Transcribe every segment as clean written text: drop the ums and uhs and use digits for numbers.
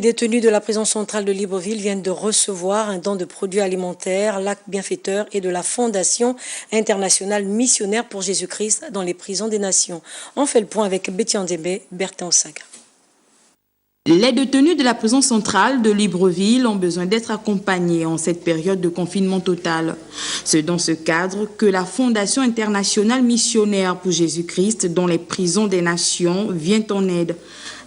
détenus de la prison centrale de Libreville viennent de recevoir un don de produits alimentaires, l'acte bienfaiteur et de la Fondation internationale missionnaire pour Jésus-Christ dans les prisons des nations. On fait le point avec Betty Andébé, Bertin Osaga. Les détenus de la prison centrale de Libreville ont besoin d'être accompagnés en cette période de confinement total. C'est dans ce cadre que la Fondation internationale missionnaire pour Jésus-Christ dans les prisons des nations vient en aide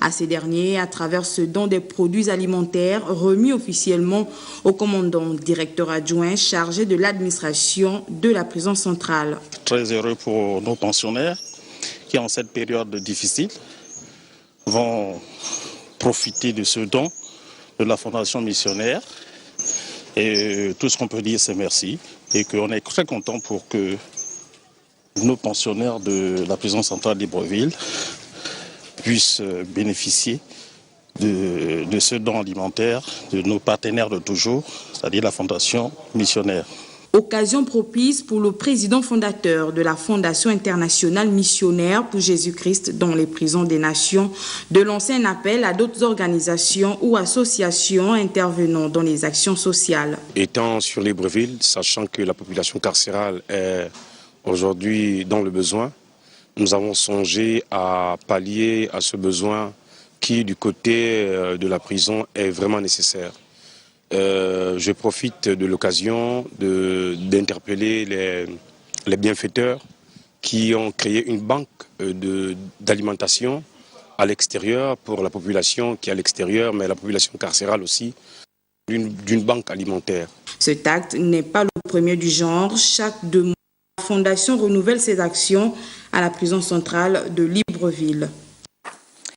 à ces derniers à travers ce don des produits alimentaires remis officiellement au commandant directeur adjoint chargé de l'administration de la prison centrale. Très heureux pour nos pensionnaires qui, en cette période difficile, vont profiter de ce don de la Fondation missionnaire. Et tout ce qu'on peut dire, c'est merci. Et qu'on est très content pour que nos pensionnaires de la prison centrale de Libreville puissent bénéficier de ce don alimentaire de nos partenaires de toujours, c'est-à-dire la Fondation missionnaire. Occasion propice pour le président fondateur de la Fondation internationale missionnaire pour Jésus-Christ dans les prisons des nations de lancer un appel à d'autres organisations ou associations intervenant dans les actions sociales. Étant sur Libreville, sachant que la population carcérale est aujourd'hui dans le besoin, nous avons songé à pallier à ce besoin qui, du côté de la prison, est vraiment nécessaire. Je profite de l'occasion d'interpeller les bienfaiteurs qui ont créé une banque d'alimentation à l'extérieur pour la population qui est à l'extérieur, mais la population carcérale aussi, d'une banque alimentaire. Cet acte n'est pas le premier du genre. Chaque 2 mois, la Fondation renouvelle ses actions à la prison centrale de Libreville.